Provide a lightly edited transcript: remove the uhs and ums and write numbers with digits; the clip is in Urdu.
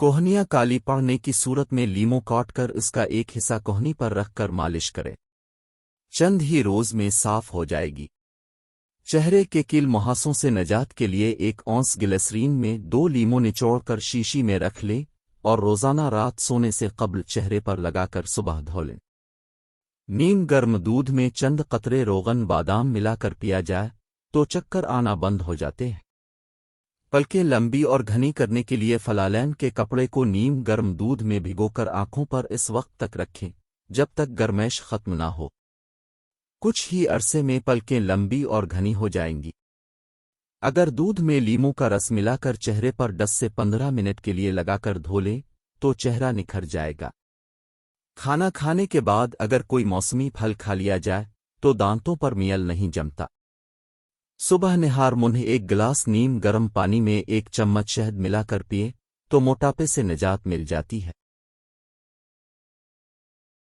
کوہنیاں کالی پڑنے کی صورت میں لیمو کاٹ کر اس کا ایک حصہ کوہنی پر رکھ کر مالش کرے، چند ہی روز میں صاف ہو جائے گی۔ چہرے کے کیل مہاسوں سے نجات کے لیے 1 اونس گلیسرین میں 2 لیمو نچوڑ کر شیشی میں رکھ لیں اور روزانہ رات سونے سے قبل چہرے پر لگا کر صبح دھو لیں۔ نیم گرم دودھ میں چند قطرے روغن بادام ملا کر پیا جائے تو چکر آنا بند ہو جاتے ہیں۔ پلکیں لمبی اور گھنی کرنے کے لیے فلالین کے کپڑے کو نیم گرم دودھ میں بھگو کر آنکھوں پر اس وقت تک رکھیں جب تک گرمائش ختم نہ ہو۔ کچھ ہی عرصے میں پلکیں لمبی اور گھنی ہو جائیں گی۔ اگر دودھ میں لیمو کا رس ملا کر چہرے پر 10 سے 15 منٹ کے لیے لگا کر دھو لیں تو چہرہ نکھر جائے گا۔ کھانا کھانے کے بعد اگر کوئی موسمی پھل کھا لیا جائے تو دانتوں پر میل نہیں جمتا۔ صبح نہار منہ 1 گلاس نیم گرم پانی میں 1 چمچ شہد ملا کر پیے تو موٹاپے سے نجات مل جاتی ہے۔